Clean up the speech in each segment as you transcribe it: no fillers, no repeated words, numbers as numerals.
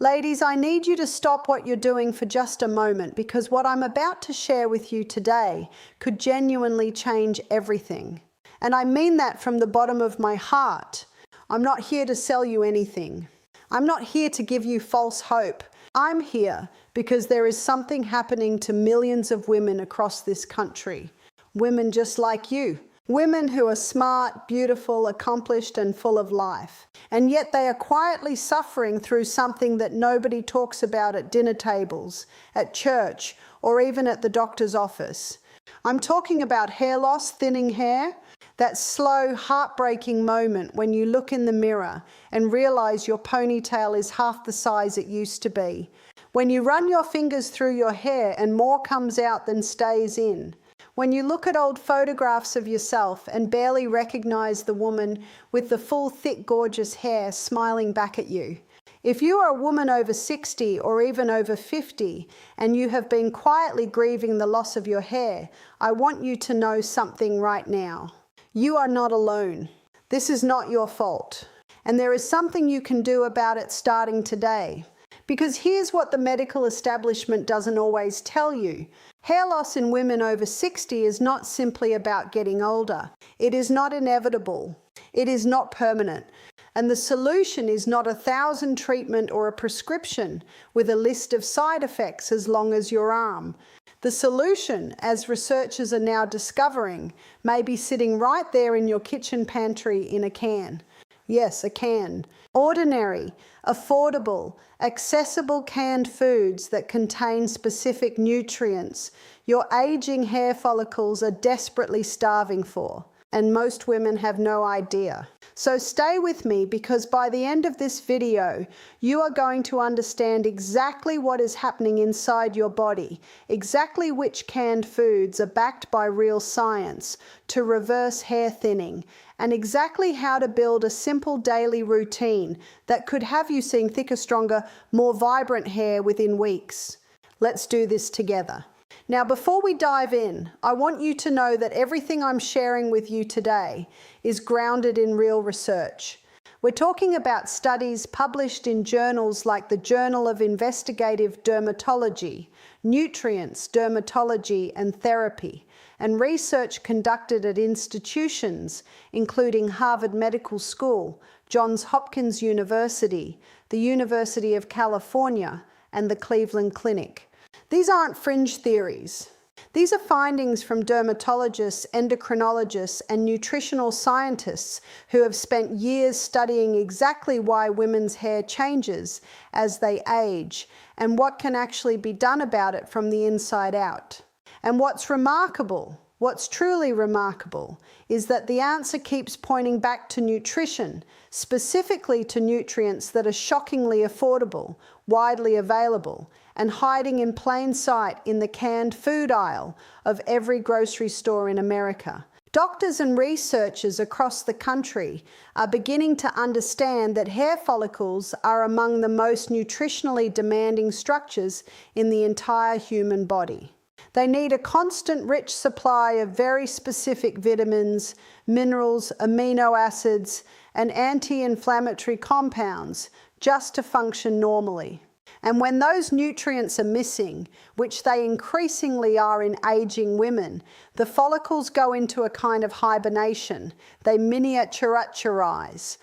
Ladies, I need you to stop what you're doing for just a moment, because what I'm about to share with you today could genuinely change everything. And I mean that from the bottom of my heart. I'm not here to sell you anything. I'm not here to give you false hope. I'm here because there is something happening to millions of women across this country. Women just like you. Women who are smart, beautiful, accomplished, and full of life. And yet they are quietly suffering through something that nobody talks about at dinner tables, at church, or even at the doctor's office. I'm talking about hair loss, thinning hair, that slow, heartbreaking moment when you look in the mirror and realize your ponytail is half the size it used to be. When you run your fingers through your hair and more comes out than stays in. When you look at old photographs of yourself and barely recognize the woman with the full, thick, gorgeous hair smiling back at you. If you are a woman over 60 or even over 50 and you have been quietly grieving the loss of your hair, I want you to know something right now. You are not alone. This is not your fault. And there is something you can do about it starting today. Because here's what the medical establishment doesn't always tell you. Hair loss in women over 60 is not simply about getting older. It is not inevitable. It is not permanent. And the solution is not 1,000 treatment or a prescription with a list of side effects as long as your arm. The solution, as researchers are now discovering, may be sitting right there in your kitchen pantry in a can. Yes, a can. Ordinary, affordable, accessible canned foods that contain specific nutrients your aging hair follicles are desperately starving for. And most women have no idea. So stay with me, because by the end of this video, you are going to understand exactly what is happening inside your body, exactly which canned foods are backed by real science to reverse hair thinning, and exactly how to build a simple daily routine that could have you seeing thicker, stronger, more vibrant hair within weeks. Let's do this together. Now, before we dive in, I want you to know that everything I'm sharing with you today is grounded in real research. We're talking about studies published in journals like the Journal of Investigative Dermatology, Nutrients, Dermatology and Therapy, and research conducted at institutions including Harvard Medical School, Johns Hopkins University, the University of California, and the Cleveland Clinic. These aren't fringe theories. These are findings from dermatologists, endocrinologists, and nutritional scientists who have spent years studying exactly why women's hair changes as they age and what can actually be done about it from the inside out. And what's remarkable, what's truly remarkable, is that the answer keeps pointing back to nutrition, specifically to nutrients that are shockingly affordable, widely available, and hiding in plain sight in the canned food aisle of every grocery store in America. Doctors and researchers across the country are beginning to understand that hair follicles are among the most nutritionally demanding structures in the entire human body. They need a constant rich supply of very specific vitamins, minerals, amino acids, and anti-inflammatory compounds just to function normally. And when those nutrients are missing, which they increasingly are in aging women, the follicles go into a kind of hibernation. They miniaturize.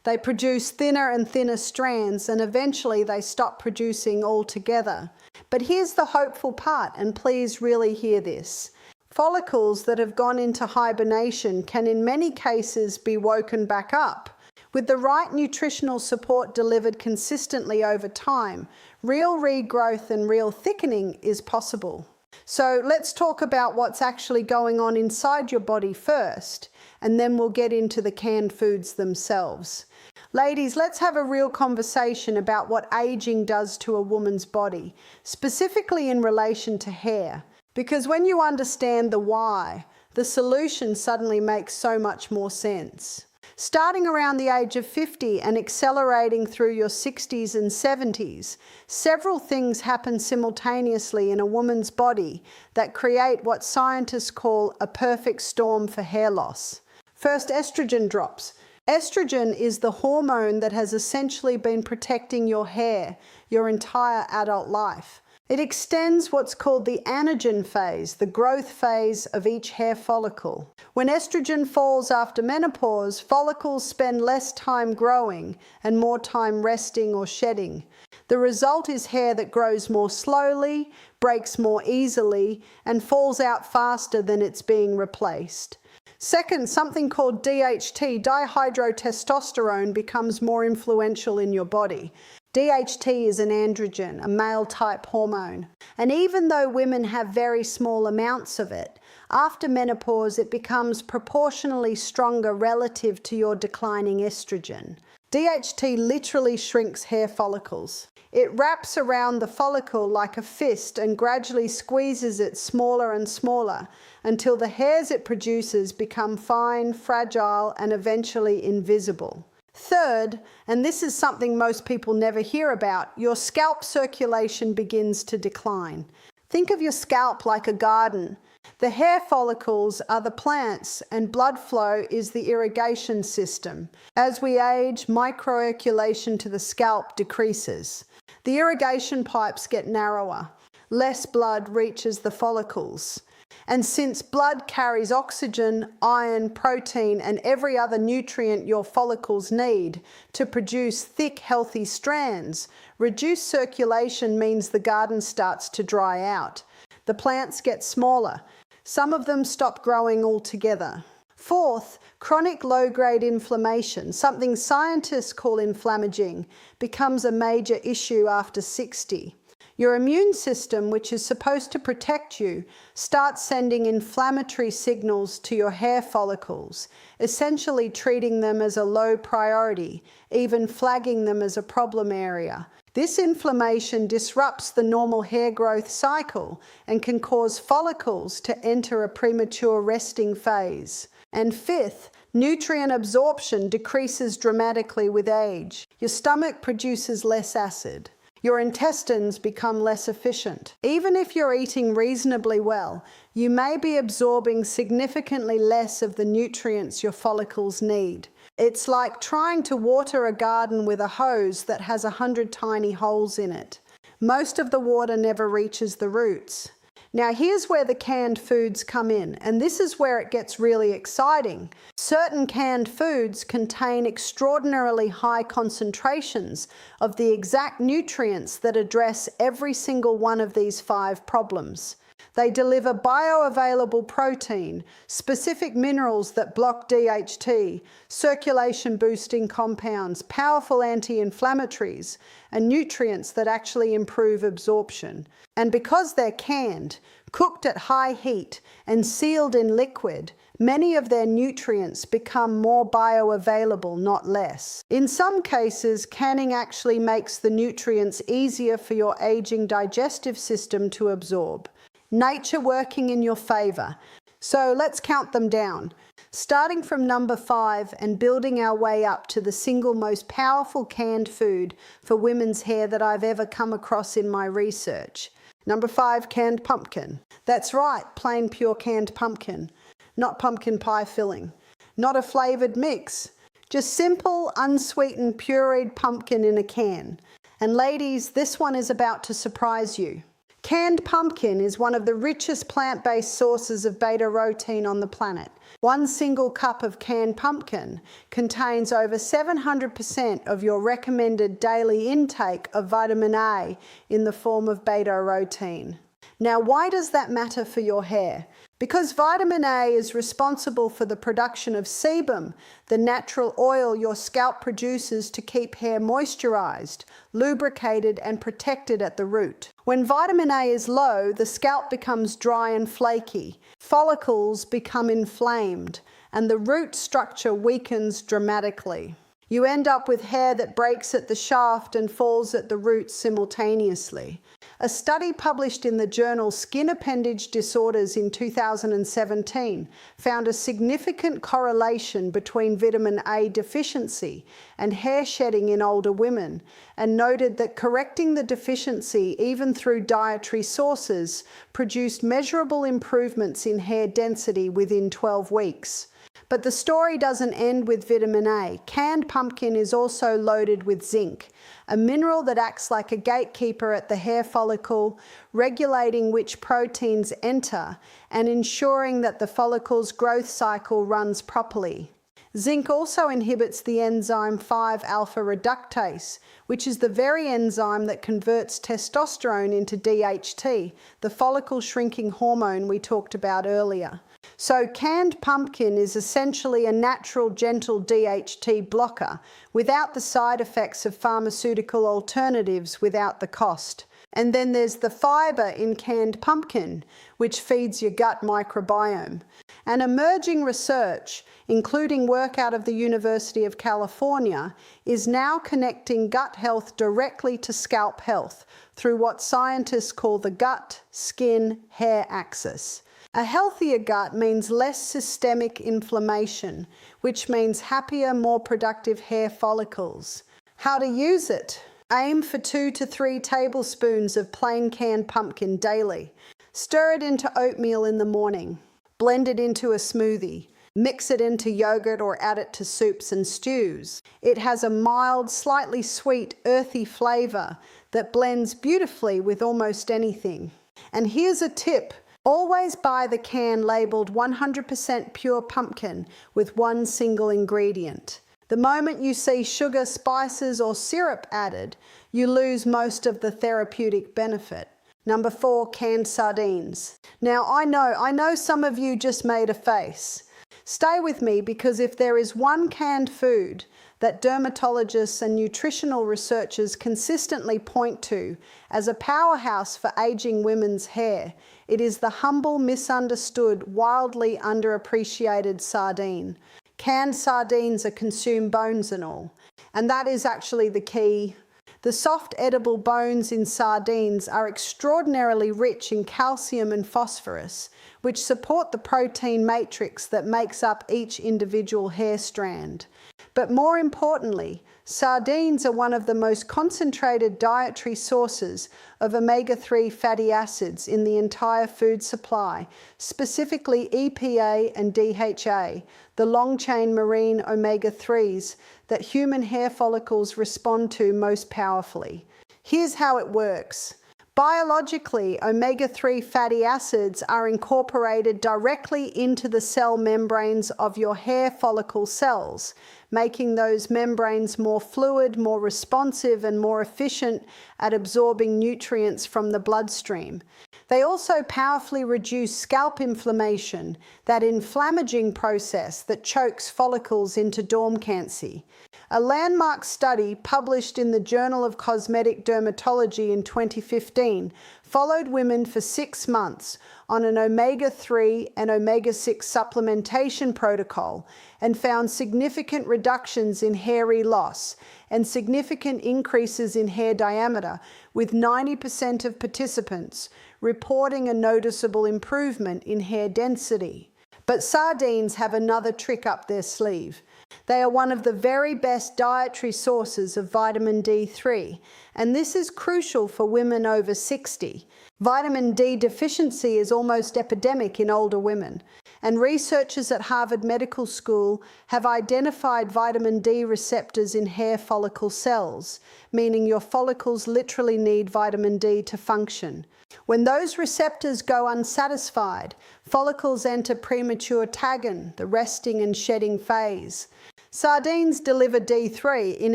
They produce thinner and thinner strands, and eventually they stop producing altogether. But here's the hopeful part, and please really hear this. Follicles that have gone into hibernation can in many cases be woken back up. With the right nutritional support delivered consistently over time, real regrowth and real thickening is possible. So let's talk about what's actually going on inside your body first, and then we'll get into the canned foods themselves. Ladies, let's have a real conversation about what aging does to a woman's body, specifically in relation to hair. Because when you understand the why, the solution suddenly makes so much more sense. Starting around the age of 50 and accelerating through your 60s and 70s, several things happen simultaneously in a woman's body that create what scientists call a perfect storm for hair loss. First, estrogen drops. Estrogen is the hormone that has essentially been protecting your hair your entire adult life. It extends what's called the anagen phase, the growth phase of each hair follicle. When estrogen falls after menopause, follicles spend less time growing and more time resting or shedding. The result is hair that grows more slowly, breaks more easily, and falls out faster than it's being replaced. Second, something called DHT, dihydrotestosterone, becomes more influential in your body. DHT is an androgen, a male-type hormone, and even though women have very small amounts of it, after menopause it becomes proportionally stronger relative to your declining estrogen. DHT literally shrinks hair follicles. It wraps around the follicle like a fist and gradually squeezes it smaller and smaller until the hairs it produces become fine, fragile, and eventually invisible. Third, and this is something most people never hear about, your scalp circulation begins to decline. Think of your scalp like a garden. The hair follicles are the plants and blood flow is the irrigation system. As we age, microcirculation to the scalp decreases. The irrigation pipes get narrower. Less blood reaches the follicles. And since blood carries oxygen, iron, protein, and every other nutrient your follicles need to produce thick, healthy strands, reduced circulation means the garden starts to dry out. The plants get smaller. Some of them stop growing altogether. Fourth, chronic low-grade inflammation, something scientists call inflammaging, becomes a major issue after 60. Your immune system, which is supposed to protect you, starts sending inflammatory signals to your hair follicles, essentially treating them as a low priority, even flagging them as a problem area. This inflammation disrupts the normal hair growth cycle and can cause follicles to enter a premature resting phase. And fifth, nutrient absorption decreases dramatically with age. Your stomach produces less acid. Your intestines become less efficient. Even if you're eating reasonably well, you may be absorbing significantly less of the nutrients your follicles need. It's like trying to water a garden with a hose that has 100 tiny holes in it. Most of the water never reaches the roots. Now here's where the canned foods come in, and this is where it gets really exciting. Certain canned foods contain extraordinarily high concentrations of the exact nutrients that address every single one of these 5 problems. They deliver bioavailable protein, specific minerals that block DHT, circulation-boosting compounds, powerful anti-inflammatories, and nutrients that actually improve absorption. And because they're canned, cooked at high heat, and sealed in liquid, many of their nutrients become more bioavailable, not less. In some cases, canning actually makes the nutrients easier for your aging digestive system to absorb. Nature working in your favor. So let's count them down. Starting from number 5 and building our way up to the single most powerful canned food for women's hair that I've ever come across in my research. Number 5, canned pumpkin. That's right, plain pure canned pumpkin. Not pumpkin pie filling. Not a flavored mix. Just simple, unsweetened, pureed pumpkin in a can. And ladies, this one is about to surprise you. Canned pumpkin is one of the richest plant-based sources of beta-carotene on the planet. One single cup of canned pumpkin contains over 700% of your recommended daily intake of vitamin A in the form of beta-carotene. Now, why does that matter for your hair? Because vitamin A is responsible for the production of sebum, the natural oil your scalp produces to keep hair moisturized, lubricated, and protected at the root. When vitamin A is low, the scalp becomes dry and flaky, follicles become inflamed, and the root structure weakens dramatically. You end up with hair that breaks at the shaft and falls at the roots simultaneously. A study published in the journal Skin Appendage Disorders in 2017 found a significant correlation between vitamin A deficiency and hair shedding in older women, and noted that correcting the deficiency, even through dietary sources, produced measurable improvements in hair density within 12 weeks. But the story doesn't end with vitamin A. Canned pumpkin is also loaded with zinc, a mineral that acts like a gatekeeper at the hair follicle, regulating which proteins enter and ensuring that the follicle's growth cycle runs properly. Zinc also inhibits the enzyme 5-alpha reductase, which is the very enzyme that converts testosterone into DHT, the follicle shrinking hormone we talked about earlier. So canned pumpkin is essentially a natural, gentle DHT blocker without the side effects of pharmaceutical alternatives, without the cost. And then there's the fiber in canned pumpkin, which feeds your gut microbiome. And emerging research, including work out of the University of California, is now connecting gut health directly to scalp health through what scientists call the gut, skin, hair axis. A healthier gut means less systemic inflammation, which means happier, more productive hair follicles. How to use it? Aim for 2 to 3 tablespoons of plain canned pumpkin daily. Stir it into oatmeal in the morning. Blend it into a smoothie. Mix it into yogurt or add it to soups and stews. It has a mild, slightly sweet, earthy flavor that blends beautifully with almost anything. And here's a tip. Always buy the can labeled 100% pure pumpkin with one single ingredient. The moment you see sugar, spices, or syrup added, you lose most of the therapeutic benefit. Number 4, canned sardines. Now I know some of you just made a face. Stay with me, because if there is one canned food that dermatologists and nutritional researchers consistently point to as a powerhouse for aging women's hair, it is the humble, misunderstood, wildly underappreciated sardine. Canned sardines are consumed bones and all, and that is actually the key. The soft edible bones in sardines are extraordinarily rich in calcium and phosphorus, which support the protein matrix that makes up each individual hair strand. But more importantly, sardines are one of the most concentrated dietary sources of omega-3 fatty acids in the entire food supply, specifically EPA and DHA, the long-chain marine omega-3s that human hair follicles respond to most powerfully. Here's how it works. Biologically, omega-3 fatty acids are incorporated directly into the cell membranes of your hair follicle cells, making those membranes more fluid, more responsive, and more efficient at absorbing nutrients from the bloodstream. They also powerfully reduce scalp inflammation, that inflammaging process that chokes follicles into dormancy. A landmark study published in the Journal of Cosmetic Dermatology in 2015 followed women for 6 months on an omega-3 and omega-6 supplementation protocol and found significant reductions in hair loss and significant increases in hair diameter, with 90% of participants reporting a noticeable improvement in hair density. But sardines have another trick up their sleeve. They are one of the very best dietary sources of vitamin D3, and this is crucial for women over 60. Vitamin D deficiency is almost epidemic in older women, and researchers at Harvard Medical School have identified vitamin D receptors in hair follicle cells, meaning your follicles literally need vitamin D to function. When those receptors go unsatisfied, follicles enter premature tagging, the resting and shedding phase. Sardines deliver D3 in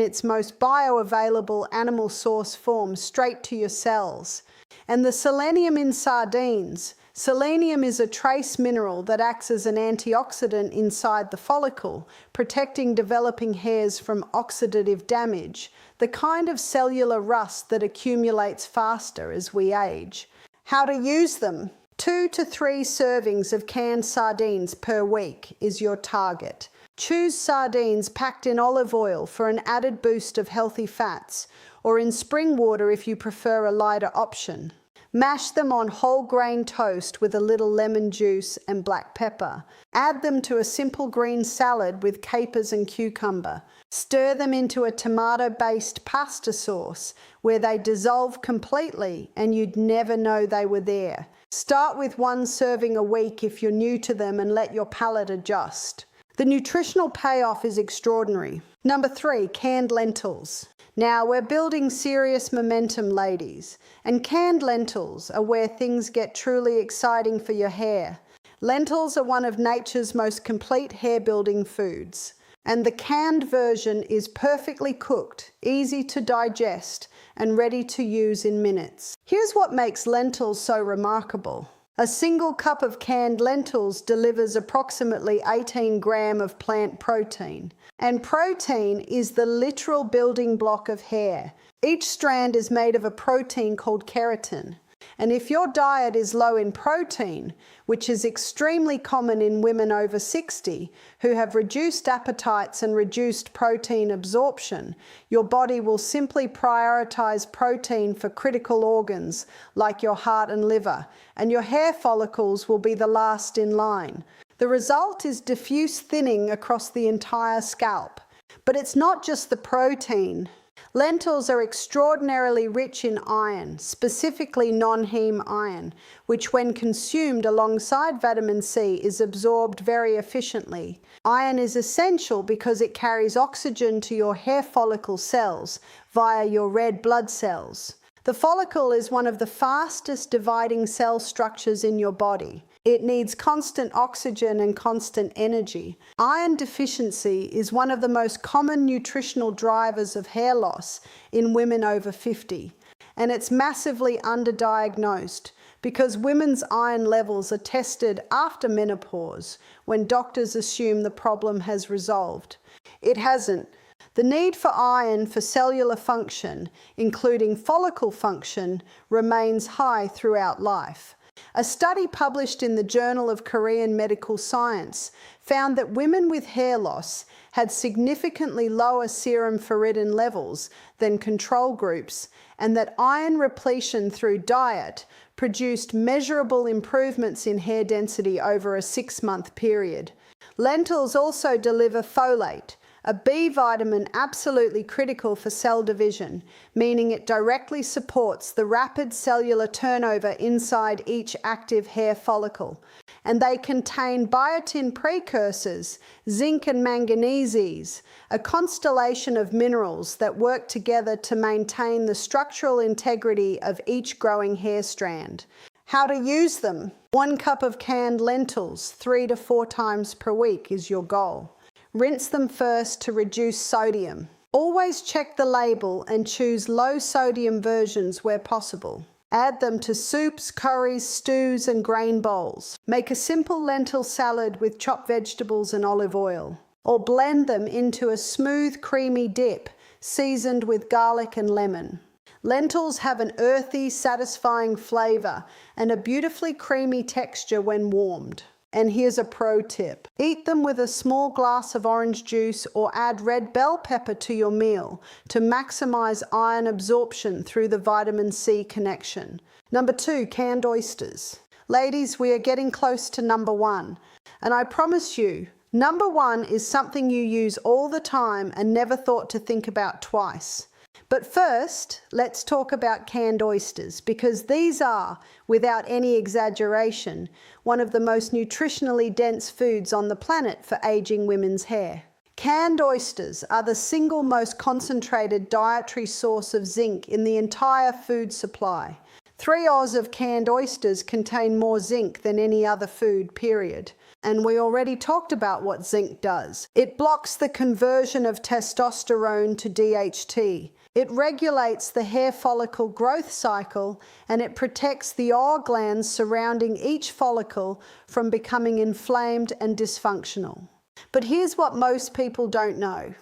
its most bioavailable animal source form straight to your cells. And the selenium in sardines. Selenium is a trace mineral that acts as an antioxidant inside the follicle, protecting developing hairs from oxidative damage, the kind of cellular rust that accumulates faster as we age. How to use them? 2 to 3 servings of canned sardines per week is your target. Choose sardines packed in olive oil for an added boost of healthy fats, or in spring water if you prefer a lighter option. Mash them on whole grain toast with a little lemon juice and black pepper. Add them to a simple green salad with capers and cucumber. Stir them into a tomato-based pasta sauce where they dissolve completely and you'd never know they were there. Start with 1 serving a week if you're new to them and let your palate adjust. The nutritional payoff is extraordinary. Number 3, canned lentils. Now we're building serious momentum, ladies, and canned lentils are where things get truly exciting for your hair. Lentils are one of nature's most complete hair-building foods, and the canned version is perfectly cooked, easy to digest, and ready to use in minutes. Here's what makes lentils so remarkable. A single cup of canned lentils delivers approximately 18 grams of plant protein. And protein is the literal building block of hair. Each strand is made of a protein called keratin. And if your diet is low in protein, which is extremely common in women over 60 who have reduced appetites and reduced protein absorption, your body will simply prioritize protein for critical organs like your heart and liver, and your hair follicles will be the last in line. The result is diffuse thinning across the entire scalp. But it's not just the protein. Lentils are extraordinarily rich in iron, specifically non-heme iron, which when consumed alongside vitamin C is absorbed very efficiently. Iron is essential because it carries oxygen to your hair follicle cells via your red blood cells. The follicle is one of the fastest dividing cell structures in your body. It needs constant oxygen and constant energy. Iron deficiency is one of the most common nutritional drivers of hair loss in women over 50, and it's massively underdiagnosed because women's iron levels are tested after menopause when doctors assume the problem has resolved. It hasn't. The need for iron for cellular function, including follicle function, remains high throughout life. A study published in the Journal of Korean Medical Science found that women with hair loss had significantly lower serum ferritin levels than control groups, and that iron repletion through diet produced measurable improvements in hair density over a 6-month period. Lentils also deliver folate, a B vitamin absolutely critical for cell division, meaning it directly supports the rapid cellular turnover inside each active hair follicle. And they contain biotin precursors, zinc and manganeses, a constellation of minerals that work together to maintain the structural integrity of each growing hair strand. How to use them? 1 cup of canned lentils 3 to 4 times per week is your goal. Rinse them first to reduce sodium. Always check the label and choose low sodium versions where possible. Add them to soups, curries, stews and grain bowls. Make a simple lentil salad with chopped vegetables and olive oil. Or blend them into a smooth, creamy dip seasoned with garlic and lemon. Lentils have an earthy, satisfying flavor and a beautifully creamy texture when warmed. And here's a pro tip. Eat them with a small glass of orange juice or add red bell pepper to your meal to maximize iron absorption through the vitamin C connection. Number 2, canned oysters. Ladies, we are getting close to number 1. And I promise you, number 1 is something you use all the time and never thought to think about twice. But first, let's talk about canned oysters, because these are, without any exaggeration, one of the most nutritionally dense foods on the planet for aging women's hair. Canned oysters are the single most concentrated dietary source of zinc in the entire food supply. 3 Oz of canned oysters contain more zinc than any other food, period. And we already talked about what zinc does. It blocks the conversion of testosterone to DHT. It regulates the hair follicle growth cycle, and it protects the oil glands surrounding each follicle from becoming inflamed and dysfunctional. But here's what most people don't know.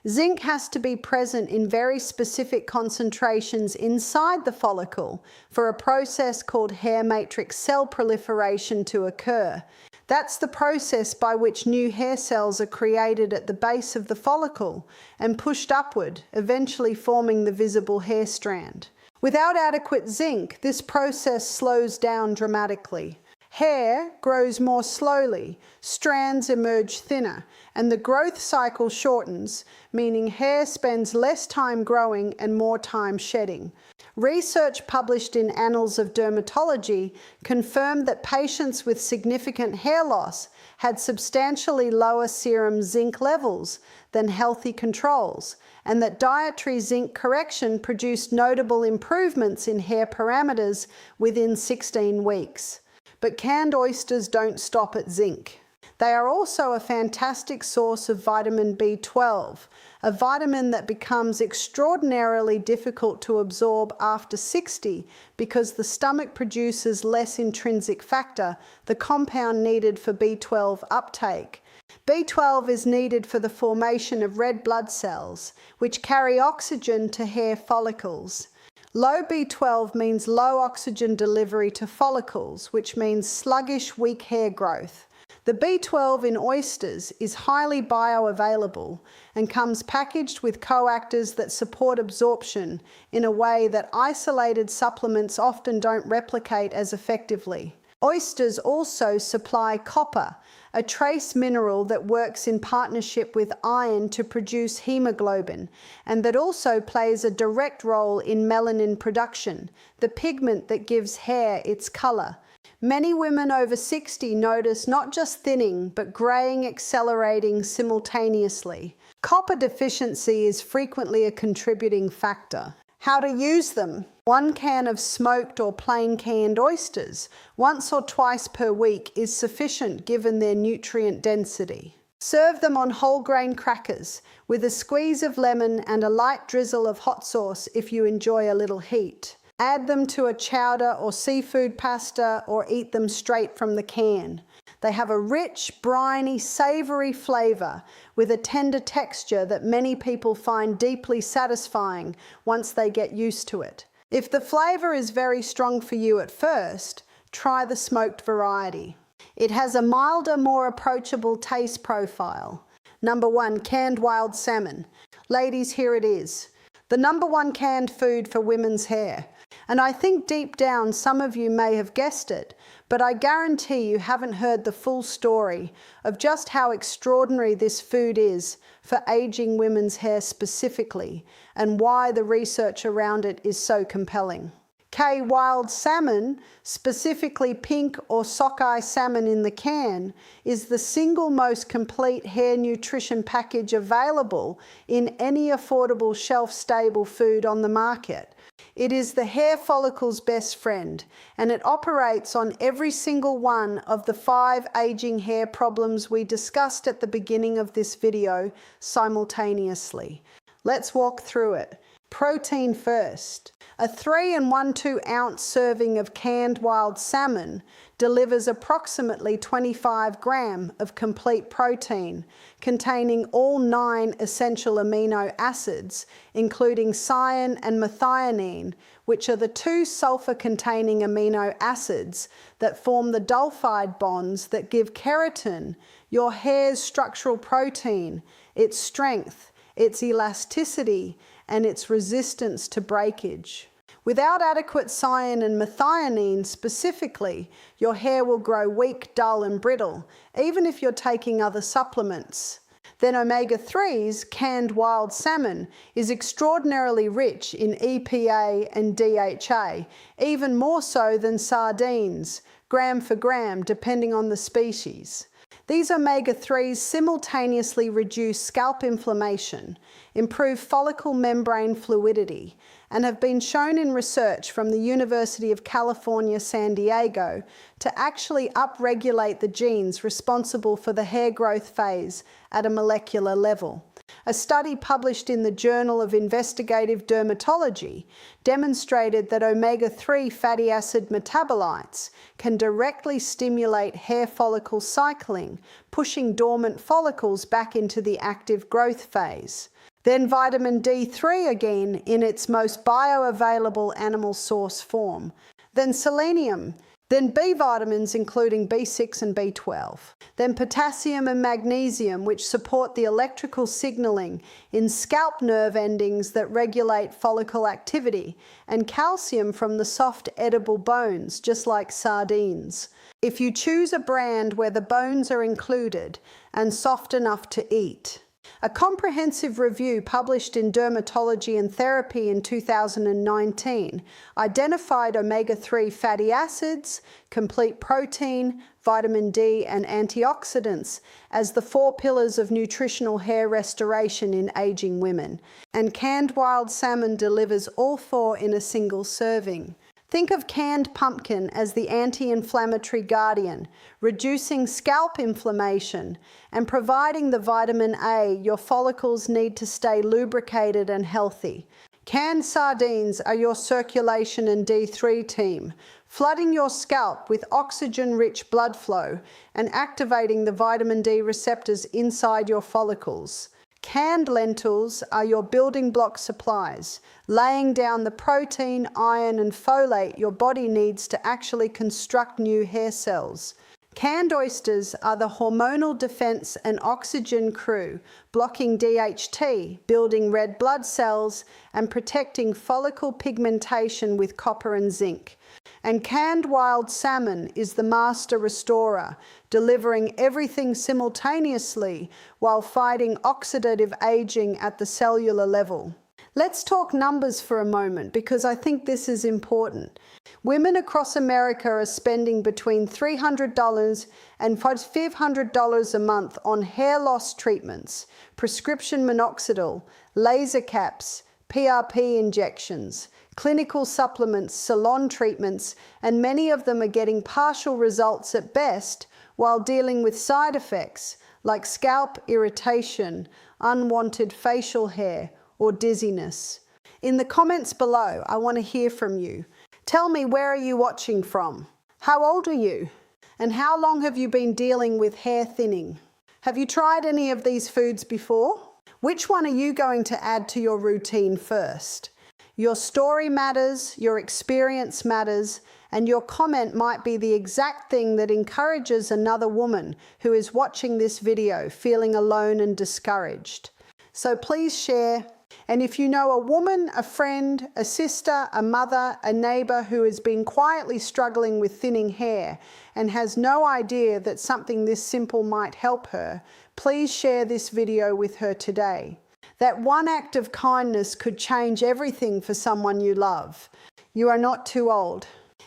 Zinc has to be present in very specific concentrations inside the follicle for a process called hair matrix cell proliferation to occur. That's the process by which new hair cells are created at the base of the follicle and pushed upward, eventually forming the visible hair strand. Without adequate zinc, this process slows down dramatically. Hair grows more slowly, strands emerge thinner, and the growth cycle shortens, meaning hair spends less time growing and more time shedding. Research published in Annals of Dermatology confirmed that patients with significant hair loss had substantially lower serum zinc levels than healthy controls, and that dietary zinc correction produced notable improvements in hair parameters within 16 weeks. But canned oysters don't stop at zinc. They are also a fantastic source of vitamin B12, a vitamin that becomes extraordinarily difficult to absorb after 60 because the stomach produces less intrinsic factor, the compound needed for B12 uptake. B12 is needed for the formation of red blood cells, which carry oxygen to hair follicles. Low B12 means low oxygen delivery to follicles, which means sluggish, weak hair growth. The B12 in oysters is highly bioavailable and comes packaged with coactors that support absorption in a way that isolated supplements often don't replicate as effectively. Oysters also supply copper, a trace mineral that works in partnership with iron to produce hemoglobin, and that also plays a direct role in melanin production, the pigment that gives hair its color. Many women over 60 notice not just thinning, but graying accelerating simultaneously. Copper deficiency is frequently a contributing factor. How to use them? 1 can of smoked or plain canned oysters, once or twice per week, is sufficient given their nutrient density. Serve them on whole grain crackers, with a squeeze of lemon and a light drizzle of hot sauce if you enjoy a little heat. Add them to a chowder or seafood pasta, or eat them straight from the can. They have a rich, briny, savoury flavour with a tender texture that many people find deeply satisfying once they get used to it. If the flavour is very strong for you at first, try the smoked variety. It has a milder, more approachable taste profile. Number 1, canned wild salmon. Ladies, here it is. The number 1 canned food for women's hair. And I think deep down some of you may have guessed it, but I guarantee you haven't heard the full story of just how extraordinary this food is for aging women's hair specifically, and why the research around it is so compelling. Wild salmon, specifically pink or sockeye salmon in the can, is the single most complete hair nutrition package available in any affordable shelf-stable food on the market. It is the hair follicle's best friend, and it operates on every single one of the 5 aging hair problems we discussed at the beginning of this video simultaneously. Let's walk through it. Protein first. A 3 1/2 ounce serving of canned wild salmon delivers approximately 25 grams of complete protein, containing all 9 essential amino acids, including cyan and methionine, which are the 2 sulfur-containing amino acids that form the disulfide bonds that give keratin, your hair's structural protein, its strength, its elasticity, and its resistance to breakage. Without adequate cyan and methionine specifically, your hair will grow weak, dull, and brittle, even if you're taking other supplements. Then omega-3s, canned wild salmon, is extraordinarily rich in EPA and DHA, even more so than sardines, gram for gram, depending on the species. These omega-3s simultaneously reduce scalp inflammation, improve follicle membrane fluidity, and have been shown in research from the University of California, San Diego to actually upregulate the genes responsible for the hair growth phase at a molecular level. A study published in the Journal of Investigative Dermatology demonstrated that omega-3 fatty acid metabolites can directly stimulate hair follicle cycling, pushing dormant follicles back into the active growth phase. Then vitamin D3 again in its most bioavailable animal source form. then selenium, then B vitamins including B6 and B12, then potassium and magnesium, which support the electrical signaling in scalp nerve endings that regulate follicle activity, and calcium from the soft edible bones, just like sardines. If you choose a brand where the bones are included and soft enough to eat. A comprehensive review published in Dermatology and Therapy in 2019 identified omega-3 fatty acids, complete protein, vitamin D, and antioxidants as the 4 pillars of nutritional hair restoration in aging women, and canned wild salmon delivers all 4 in a single serving. Think of canned pumpkin as the anti-inflammatory guardian, reducing scalp inflammation and providing the vitamin A your follicles need to stay lubricated and healthy. Canned sardines are your circulation and D3 team, flooding your scalp with oxygen-rich blood flow and activating the vitamin D receptors inside your follicles. Canned lentils are your building block supplies, laying down the protein, iron, and folate your body needs to actually construct new hair cells. Canned oysters are the hormonal defense and oxygen crew, blocking DHT, building red blood cells, and protecting follicle pigmentation with copper and zinc. And canned wild salmon is the master restorer, delivering everything simultaneously while fighting oxidative aging at the cellular level. Let's talk numbers for a moment because I think this is important. Women across America are spending between $300 and $500 a month on hair loss treatments, prescription minoxidil, laser caps, PRP injections, clinical supplements, salon treatments, and many of them are getting partial results at best while dealing with side effects like scalp irritation, unwanted facial hair, or dizziness. In the comments below, I want to hear from you. Tell me, where are you watching from? How old are you? And how long have you been dealing with hair thinning? Have you tried any of these foods before? Which one are you going to add to your routine first? Your story matters, your experience matters, and your comment might be the exact thing that encourages another woman who is watching this video feeling alone and discouraged. So please share. And if you know a woman, a friend, a sister, a mother, a neighbor who has been quietly struggling with thinning hair and has no idea that something this simple might help her, please share this video with her today. That one act of kindness could change everything for someone you love. You are not too old.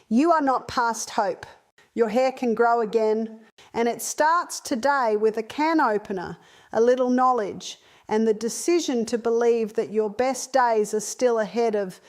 You are not past hope. Your hair can grow again, and it starts today with a can opener, a little knowledge, and the decision to believe that your best days are still ahead of